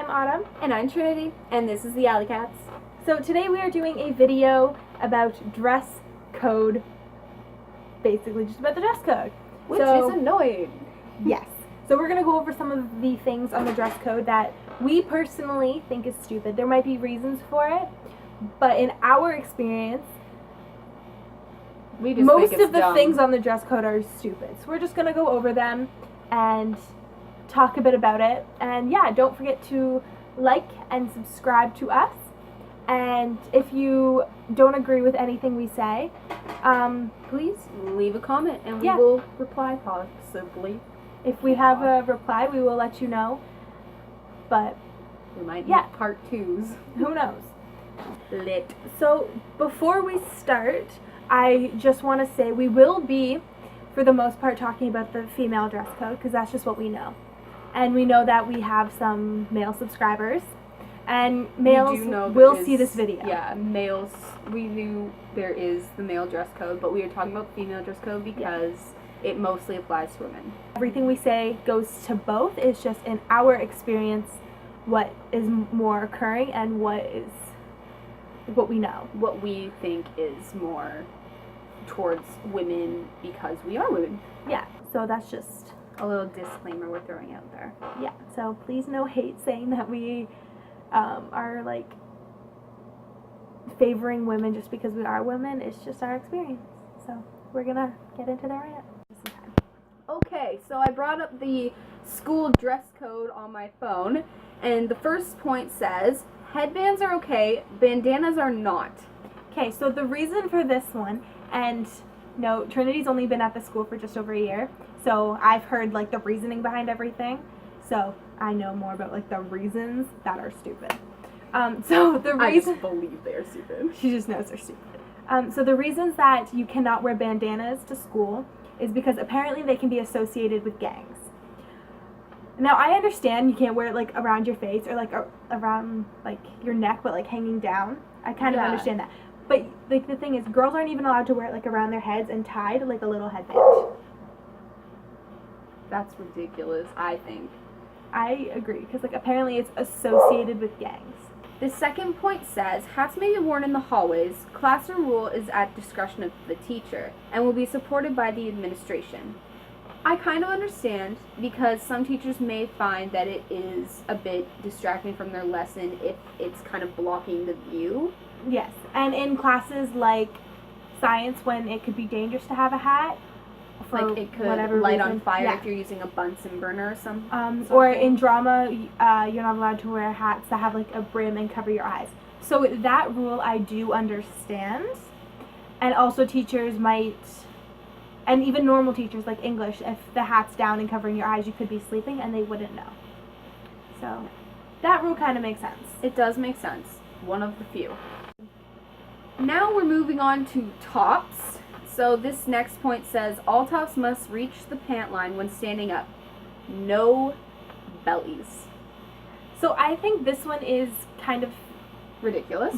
I'm Autumn. And I'm Trinity, and this is the Alley Cats. So today we are doing a video about dress code, basically just about the dress code. Which is annoying. Yes. So we're going to go over some of the things on the dress code that we personally think is stupid. There might be reasons for it, but in our experience, most of the things on the dress code are stupid. So we're just going to go over them and talk a bit about it. And yeah, don't forget to like and subscribe to us. And if you don't agree with anything we say, please leave a comment and we will reply possibly. If we have a reply, we will let you know. But we might need part 2s. Who knows? Lit. So before we start, I just want to say we will be, for the most part, talking about the female dress code because that's just what we know. And we know that we have some male subscribers. And males will see this video. Yeah, males, we knew there is the male dress code, but we are talking about the female dress code because it mostly applies to women. Everything we say goes to both. It's just in our experience what is more occurring and what we know. What we think is more towards women because we are women. Yeah, so that's just a little disclaimer we're throwing out there. Yeah, so please no hate saying that we are like favoring women just because we are women. It's just our experience. So we're gonna get into the rant. Okay, so I brought up the school dress code on my phone, and the first point says headbands are okay, bandanas are not. Okay, so the reason for this one, and no, Trinity's only been at the school for just over a year, so I've heard like the reasoning behind everything. So I know more about like the reasons that are stupid. So the reason I just believe they're stupid. She just knows they're stupid. So the reasons that you cannot wear bandanas to school is because apparently they can be associated with gangs. Now I understand you can't wear it like around your face or like around like your neck, but like hanging down. I kind of understand that. But like the thing is, girls aren't even allowed to wear it like around their heads and tied like a little headband. That's ridiculous, I think. I agree, because like apparently it's associated with gangs. The second point says, hats may be worn in the hallways. Classroom rule is at discretion of the teacher and will be supported by the administration. I kind of understand because some teachers may find that it is a bit distracting from their lesson if it's kind of blocking the view. Yes, and in classes like science when it could be dangerous to have a hat, like it could light on fire if you're using a Bunsen burner or something. Or in drama, you're not allowed to wear hats that have like a brim and cover your eyes. So that rule I do understand. And also teachers might, and even normal teachers like English, if the hat's down and covering your eyes, you could be sleeping and they wouldn't know. So that rule kind of makes sense. It does make sense. One of the few. Now we're moving on to tops. So this next point says, all tops must reach the pant line when standing up. No bellies. So I think this one is kind of ridiculous.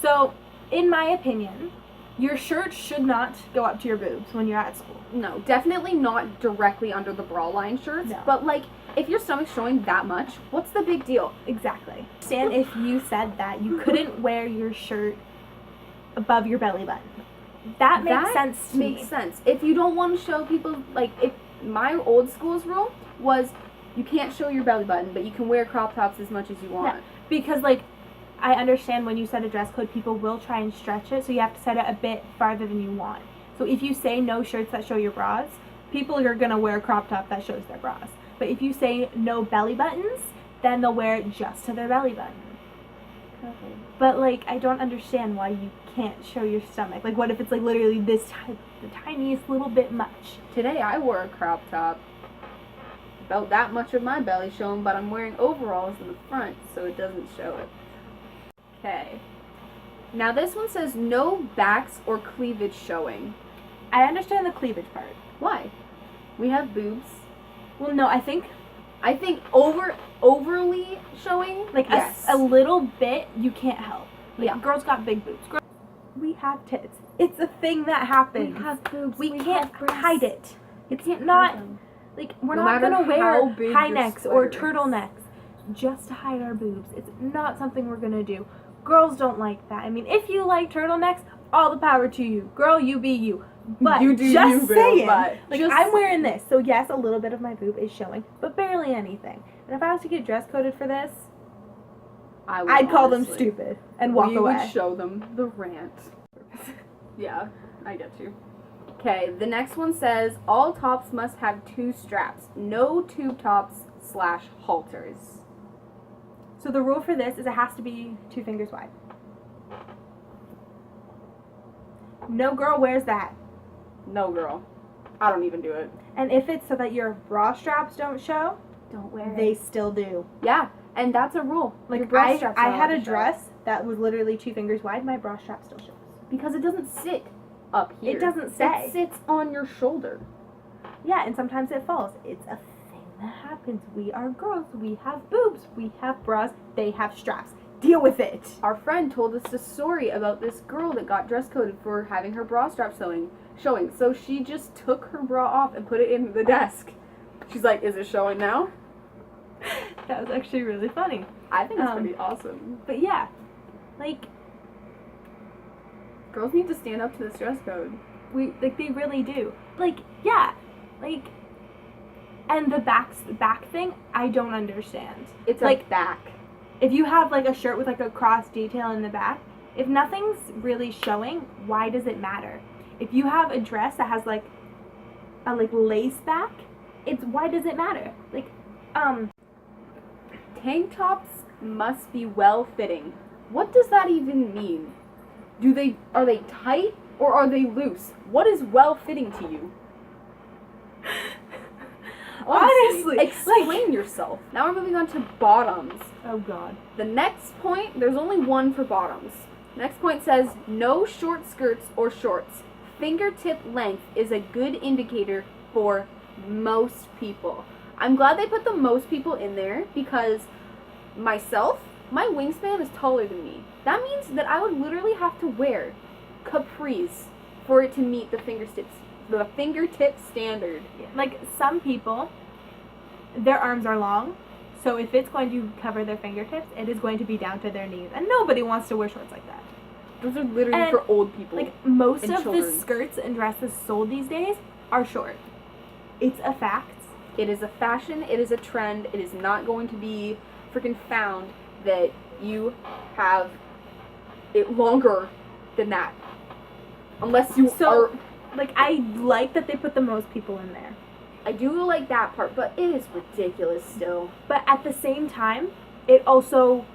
So, in my opinion, your shirt should not go up to your boobs when you're at school. No, definitely not directly under the bra line shirts. No. But like, if your stomach's showing that much, what's the big deal? Exactly. Stan, if you said that you couldn't wear your shirt above your belly button. That makes sense to me. Makes sense. If you don't want to show people, like, if my old school's rule was you can't show your belly button, but you can wear crop tops as much as you want. Yeah, because, like, I understand when you set a dress code, people will try and stretch it, so you have to set it a bit farther than you want. So if you say no shirts that show your bras, people are going to wear a crop top that shows their bras. But if you say no belly buttons, then they'll wear it just to their belly button. Okay. But, like, I don't understand why you can't show your stomach. Like, what if it's, like, literally this the tiniest little bit much? Today I wore a crop top. About that much of my belly showing, but I'm wearing overalls in the front, so it doesn't show it. Okay. Now this one says no backs or cleavage showing. I understand the cleavage part. Why? We have boobs. Well, no, I think overly showing, like a little bit, you can't help. Like, girls got big boobs. We have tits. It's a thing that happens. We have boobs. We can't hide it. It's can't not like we're not gonna wear high necks or turtlenecks. just to hide our boobs. It's not something we're gonna do. Girls don't like that. I mean, if you like turtlenecks, all the power to you. Girl, you be you. But you do just you, boo, saying, but like, just... I'm wearing this, so yes, a little bit of my boob is showing, but barely anything. And if I was to get dress coded for this, I'd call them stupid and walk away. We would show them the rant. Yeah, I get you. Okay, the next one says, all tops must have 2 straps. No tube tops / halters. So the rule for this is it has to be 2 fingers wide. No girl wears that. No girl. I don't even do it. And if it's so that your bra straps don't show, don't wear it. They still do. Yeah, and that's a rule. Like, I had a dress that was literally 2 fingers wide. My bra strap still shows. Because it doesn't sit up here. It doesn't stay. It sits on your shoulder. Yeah, and sometimes it falls. It's a thing that happens. We are girls. We have boobs. We have bras. They have straps. Deal with it. Our friend told us a story about this girl that got dress coded for having her bra strap showing. So she just took her bra off and put it in the desk. She's like, is it showing now? That was actually really funny. I think it's pretty awesome. But yeah, like, girls need to stand up to this dress code. They really do. Like, yeah, like, and the back thing, I don't understand. It's like a back. If you have like a shirt with like a cross detail in the back, if nothing's really showing, why does it matter? If you have a dress that has like a lace back, why does it matter? Like, tank tops must be well fitting. What does that even mean? Are they tight or are they loose? What is well fitting to you? Honestly, explain yourself. Now we're moving on to bottoms. Oh God. The next point, there's only one for bottoms. Next point says, no short skirts or shorts. Fingertip length is a good indicator for most people. I'm glad they put the most people in there because myself, my wingspan is taller than me. That means that I would literally have to wear capris for it to meet the fingertip standard. Like, some people, their arms are long, so if it's going to cover their fingertips, it is going to be down to their knees, and nobody wants to wear shorts like that. Those are literally for old people. Like, most of children. the skirts and dresses sold these days are short. It's a fact. It is a fashion. It is a trend. It is not going to be freaking found that you have it longer than that. Unless you are... Like, I like that they put the most people in there. I do like that part, but it is ridiculous still. But at the same time, it also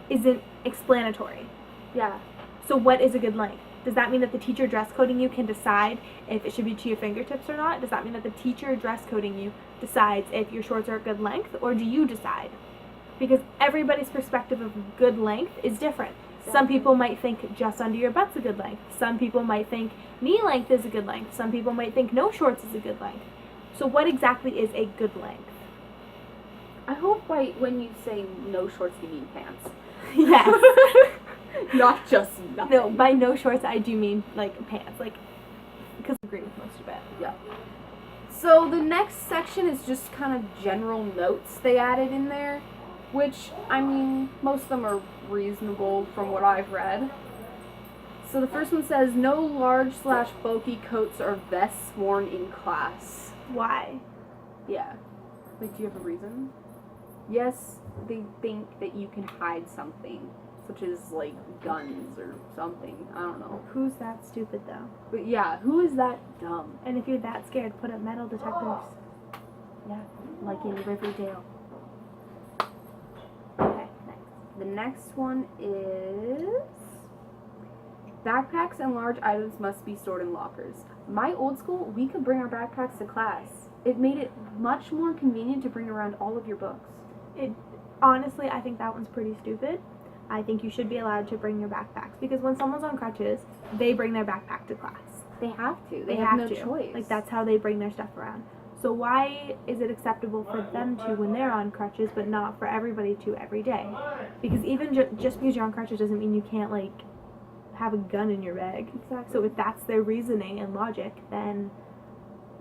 isn't explanatory. Yeah. So what is a good length? Does that mean that the teacher dress coding you can decide if it should be to your fingertips or not? Does that mean that the teacher dress coding you decides if your shorts are a good length, or do you decide? Because everybody's perspective of good length is different. Exactly. Some people might think just under your butt's a good length. Some people might think knee length is a good length. Some people might think no shorts is a good length. So what exactly is a good length? I hope when you say no shorts, you mean pants. Yes. Not just nothing. No, by no shorts, I do mean, like, pants. Like, because I agree with most of it. Yeah. So the next section is just kind of general notes they added in there, which, I mean, most of them are reasonable from what I've read. So the first one says, no large / bulky coats or vests worn in class. Why? Yeah. Like, do you have a reason? Yes, they think that you can hide something, such as, like, guns or something. I don't know. Who's that stupid, though? But yeah, who is that dumb? And if you're that scared, put up metal detectors. Yeah, like in Riverdale. Okay, next. The next one is... backpacks and large items must be stored in lockers. My old school, we could bring our backpacks to class. It made it much more convenient to bring around all of your books. Honestly, I think that one's pretty stupid. I think you should be allowed to bring your backpacks, because when someone's on crutches, they bring their backpack to class. They have to. They have no to. choice. Like, that's how they bring their stuff around. So why is it acceptable for them to when they're on crutches, but not for everybody to every day? Because even just because you're on crutches doesn't mean you can't, like, have a gun in your bag. Exactly. So if that's their reasoning and logic, then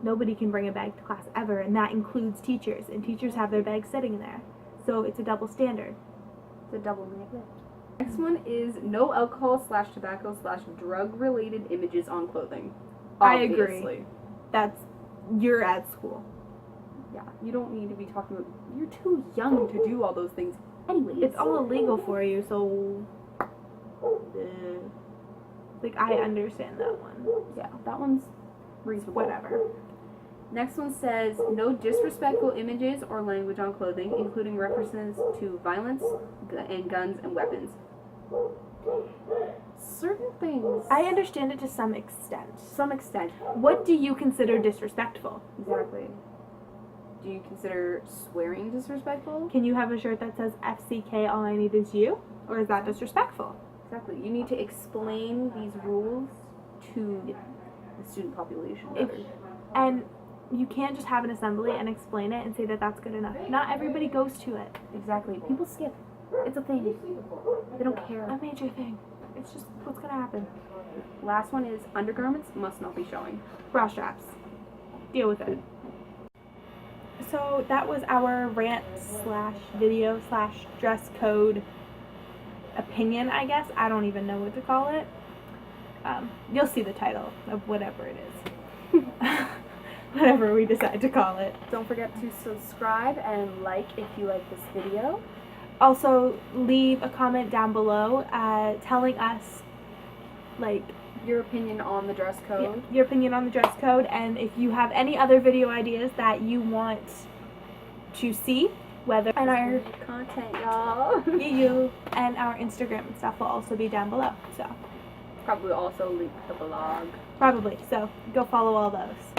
nobody can bring a bag to class ever, and that includes teachers. And teachers have their bags sitting there. So it's a double standard. It's a double negative. Next one is no alcohol/tobacco/drug related images on clothing. Obviously. I agree. You're at school. Yeah, you don't need to be talking about. You're too young to do all those things. Anyways, It's all illegal for you, so like I understand that one. yeah, that one's reasonable. Whatever. Next one says no disrespectful images or language on clothing, including references to violence and guns and weapons. Certain things. I understand it to some extent. Some extent. What do you consider disrespectful? Exactly. Do you consider swearing disrespectful? Can you have a shirt that says FCK, all I need is you? Or is that disrespectful? Exactly. You need to explain these rules to the student population better. And you can't just have an assembly and explain it and say that that's good enough. Not everybody goes to it. Exactly. People skip. It's a thing. They don't care. A major thing. It's just what's gonna happen. Last one is undergarments must not be showing. Bra straps. Deal with it. So that was our rant / video / dress code opinion, I guess. I don't even know what to call it. You'll see the title of whatever it is. Whatever we decide to call it. Don't forget to subscribe and like if you like this video. Also, leave a comment down below telling us, like, Your opinion on the dress code. your opinion on the dress code, and if you have any other video ideas that you want to see, whether and our Content, y'all. you and our Instagram and stuff will also be down below. So Probably also link the blog. probably. So go follow all those.